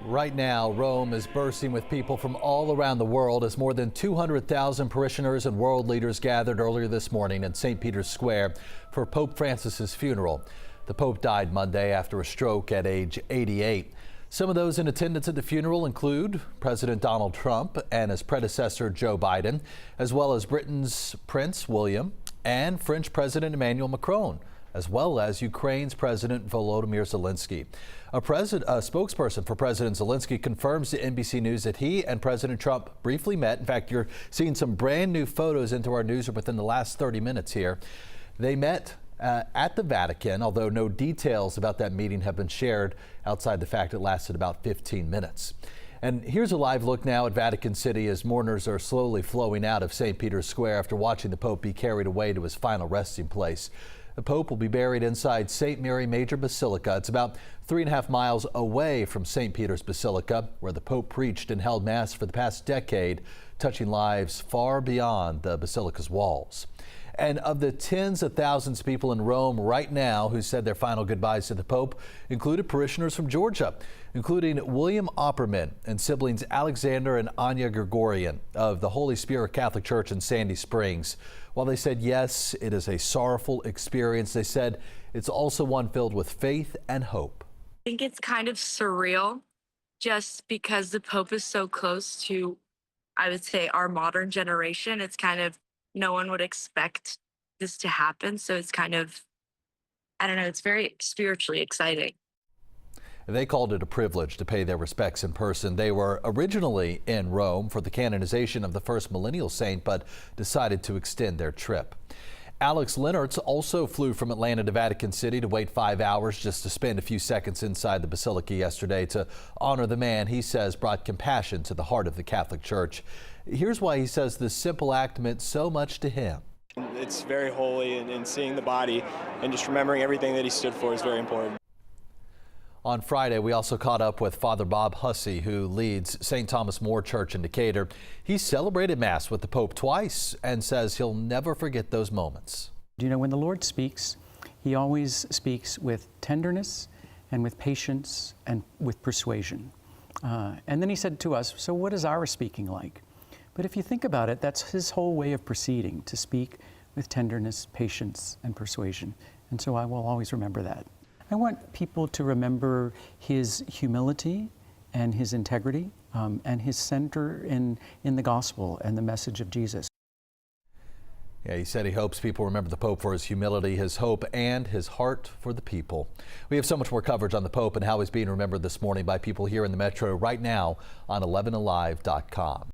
Right now, Rome is bursting with people from all around the world as more than 200,000 parishioners and world leaders gathered earlier this morning in St. Peter's Square for Pope Francis's funeral. The Pope died Monday after a stroke at age 88. Some of those in attendance at the funeral include President Donald Trump and his predecessor Joe Biden, as well as Britain's Prince William and French President Emmanuel Macron, as well as Ukraine's President Volodymyr Zelensky. A spokesperson for President Zelensky confirms to NBC News that he and President Trump briefly met. In fact, you're seeing some brand new photos into our newsroom within the last 30 minutes here. They met at the Vatican, although no details about that meeting have been shared outside the fact it lasted about 15 minutes. And here's a live look now at Vatican City as mourners are slowly flowing out of St. Peter's Square after watching the Pope be carried away to his final resting place. The Pope will be buried inside St. Mary Major Basilica. It's about 3.5 miles away from St. Peter's Basilica, where the Pope preached and held Mass for the past decade, touching lives far beyond the Basilica's walls. And of the tens of thousands of people in Rome right now who said their final goodbyes to the Pope included parishioners from Georgia, including William Opperman and siblings Alexander and Anya Gregorian of the Holy Spirit Catholic Church in Sandy Springs. While they said, yes, it is a sorrowful experience, they said it's also one filled with faith and hope. I think it's kind of surreal just because the Pope is so close to, I would say, our modern generation. It's kind of, no one would expect this to happen. So it's kind of, I don't know, it's very spiritually exciting. They called it a privilege to pay their respects in person. They were originally in Rome for the canonization of the first millennial saint, but decided to extend their trip. Alex Lennertz also flew from Atlanta to Vatican City to wait 5 hours just to spend a few seconds inside the Basilica yesterday to honor the man he says brought compassion to the heart of the Catholic Church. Here's why he says this simple act meant so much to him. It's very holy, and seeing the body and just remembering everything that he stood for is very important. On Friday, we also caught up with Father Bob Hussey, who leads St. Thomas More Church in Decatur. He celebrated Mass with the Pope twice and says he'll never forget those moments. You know, when the Lord speaks, he always speaks with tenderness and with patience and with persuasion. And then he said to us, so what is our speaking like? But if you think about it, that's his whole way of proceeding, to speak with tenderness, patience, and persuasion. And so I will always remember that. I want people to remember his humility and his integrity and his center in the gospel and the message of Jesus. Yeah, he said he hopes people remember the Pope for his humility, his hope, and his heart for the people. We have so much more coverage on the Pope and how he's being remembered this morning by people here in the Metro right now on 11alive.com.